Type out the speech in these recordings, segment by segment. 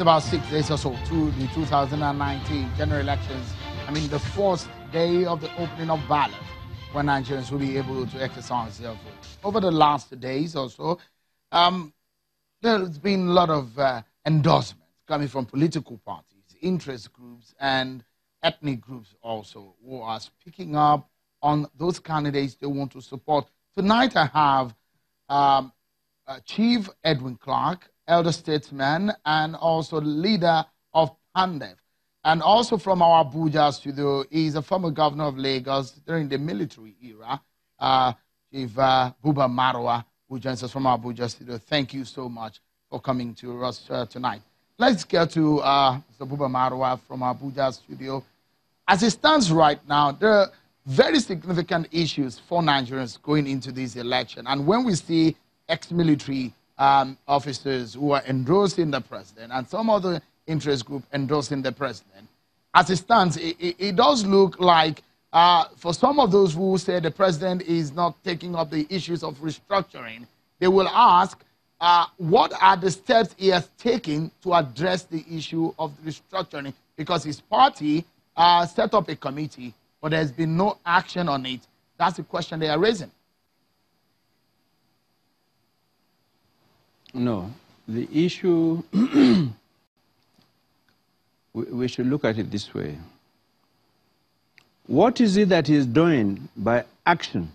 Just about 6 days or so to the 2019 general elections. I mean, the first day of the opening of ballot, when Nigerians will be able to exercise their vote. Over the last days or so, there's been a lot of endorsements coming from political parties, interest groups, and ethnic groups also, who are speaking up on those candidates they want to support. Tonight I have Chief Edwin Clark, elder statesman, and also leader of PANDEF. And also from our Abuja studio is a former governor of Lagos during the military era, Chief Buba Marwa, who joins us from our Abuja studio. Thank you so much for coming to us tonight. Let's get to Mr. Buba Marwa from our Abuja studio. As it stands right now, there are very significant issues for Nigerians going into this election. And when we see ex-military officers who are endorsing the president and some other interest group endorsing the president, as it stands, it does look like for some of those who say the president is not taking up the issues of restructuring, they will ask, what are the steps he has taken to address the issue of restructuring? Because his party set up a committee, but there's been no action on it. That's the question they are raising. No, the issue, we should look at it this way. What is it that he is doing by action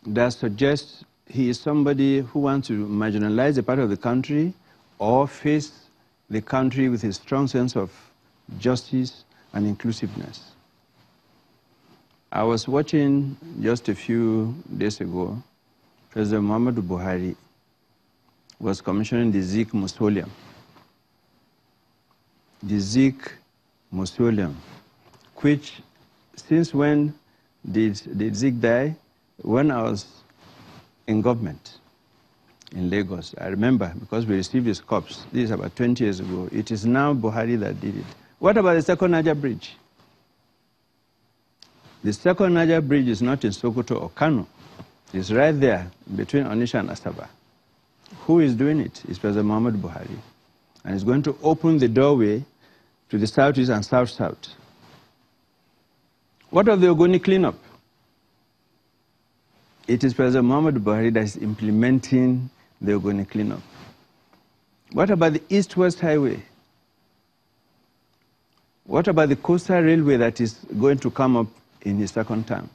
that suggests he is somebody who wants to marginalize a part of the country or face the country with a strong sense of justice and inclusiveness? I was watching just a few days ago, President Buhari was commissioning the Zik Mausoleum. The Zik Mausoleum, which, since when did Zik die? When I was in government in Lagos, I remember, because we received his corpse. This is about 20 years ago. It is now Buhari that did it. What about the second Niger Bridge? The second Niger Bridge is not in Sokoto or Kano. It's right there between Onitsha and Asaba. Who is doing it? It's President Muhammadu Buhari. And it's going to open the doorway to the southeast and south-south. What of the Ogoni cleanup? It is President Muhammadu Buhari that is implementing the Ogoni cleanup. What about the east-west highway? What about the coastal railway that is going to come up in his second term?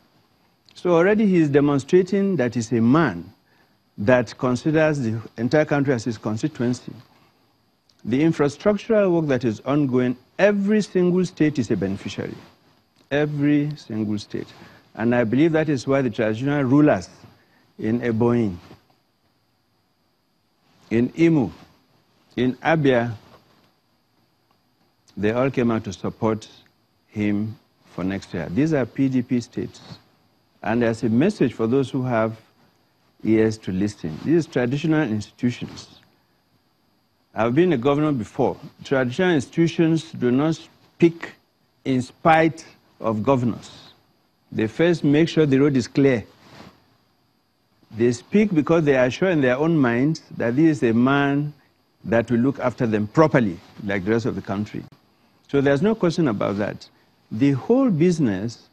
So already he is demonstrating that he's a man that considers the entire country as his constituency. The infrastructural work that is ongoing, every single state is a beneficiary. Every single state. And I believe that is why the traditional rulers in Ebonyi, in Imo, in Abia, they all came out to support him for next year. These are PDP states. And there's a message for those who have ears to listen. These traditional institutions. I've been a governor before. Traditional institutions do not speak in spite of governors. They first make sure the road is clear. They speak because they are sure in their own minds that this is a man that will look after them properly, like the rest of the country. So there's no question about that. The whole business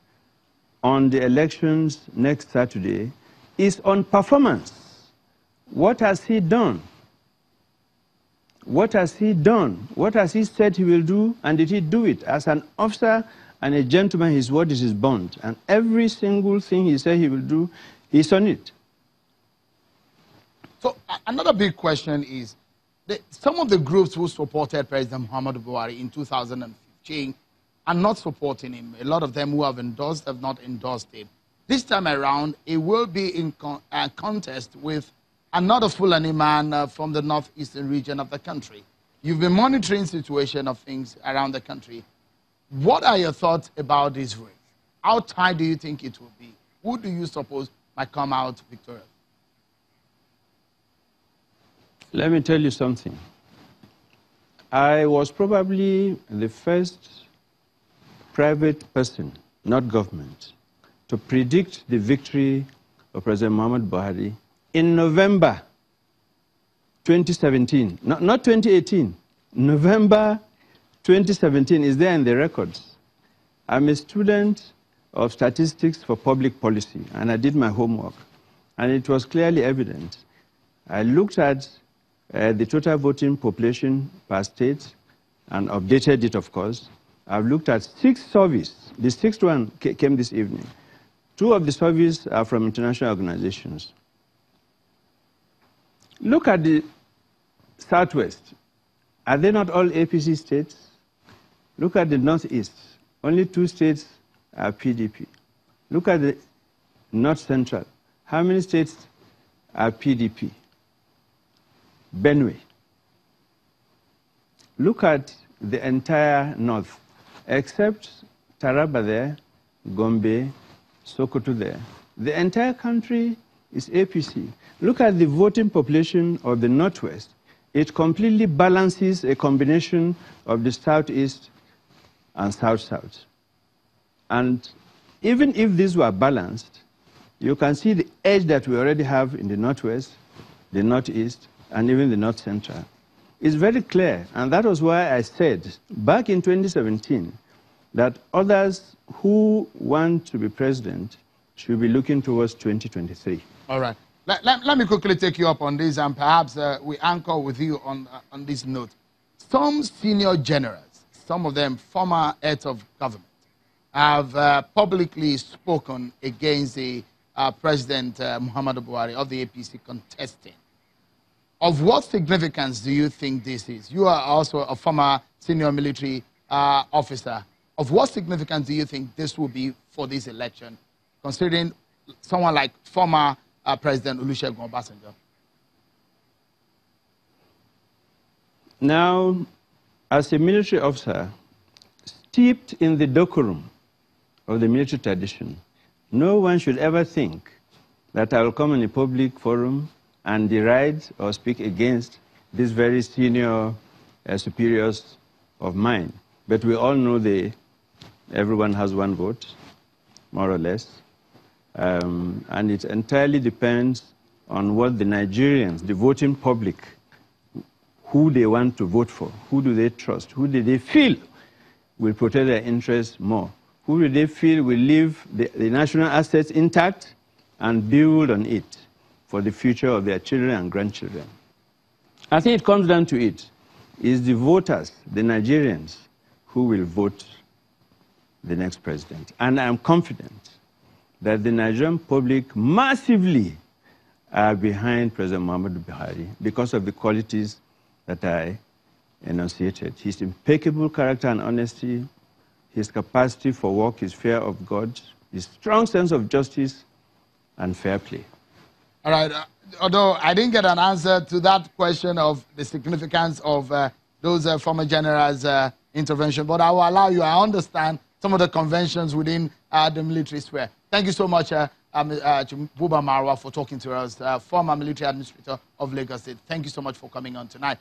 on the elections next Saturday is on performance. What has he done? What has he done? What has he said he will do, and did he do it? As an officer and a gentleman, his word is his bond. And every single thing he said he will do, he's on it. So another big question is, some of the groups who supported President Muhammadu Buhari in 2015 are not supporting him. A lot of them who have endorsed have not endorsed him. This time around, it will be in contest with another Fulani man from the northeastern region of the country. You've been monitoring the situation of things around the country. What are your thoughts about this race? How tight do you think it will be? Who do you suppose might come out victorious? Let me tell you something. I was probably the first private person, not government, to predict the victory of President Muhammadu Buhari in November 2017, not 2018, November 2017 is there in the records. I'm a student of statistics for public policy, and I did my homework, and it was clearly evident. I looked at the total voting population per state and updated it, of course. I've looked at 6 surveys. The 6th one came this evening. 2 of the surveys are from international organizations. Look at the Southwest. Are they not all APC states? Look at the Northeast. Only 2 states are PDP. Look at the North Central. How many states are PDP? Benue. Look at the entire North, except Taraba there, Gombe, Sokoto there. The entire country is APC. Look at the voting population of the Northwest. It completely balances a combination of the Southeast and South-South. And even if these were balanced, you can see the edge that we already have in the Northwest, the Northeast, and even the North Central. It's very clear, and that was why I said back in 2017 that others who want to be president should be looking towards 2023. All right. Let me quickly take you up on this, and perhaps we anchor with you on this note. Some senior generals, some of them former heads of government, have publicly spoken against the President Muhammadu Buhari of the APC contesting. Of what significance do you think this is? You are also a former senior military officer. Of what significance do you think this will be for this election, considering someone like former President Olusegun Obasanjo? Now, as a military officer, steeped in the decorum of the military tradition, no one should ever think that I will come in a public forum and deride or speak against these very senior superiors of mine. But we all know everyone has one vote, more or less. And it entirely depends on what the Nigerians, the voting public, who they want to vote for, who do they trust, who do they feel will protect their interests more, who do they feel will leave the national assets intact and build on it for the future of their children and grandchildren. I think it comes down to it. Is the voters, the Nigerians, who will vote the next president. And I'm confident that the Nigerian public massively are behind President Muhammadu Buhari because of the qualities that I enunciated. His impeccable character and honesty, his capacity for work, his fear of God, his strong sense of justice and fair play. All right. Although I didn't get an answer to that question of the significance of those former generals' intervention, but I will allow you. I understand some of the conventions within the military sphere. Thank you so much, Buba Marwa, for talking to us, former military administrator of Lagos State. Thank you so much for coming on tonight.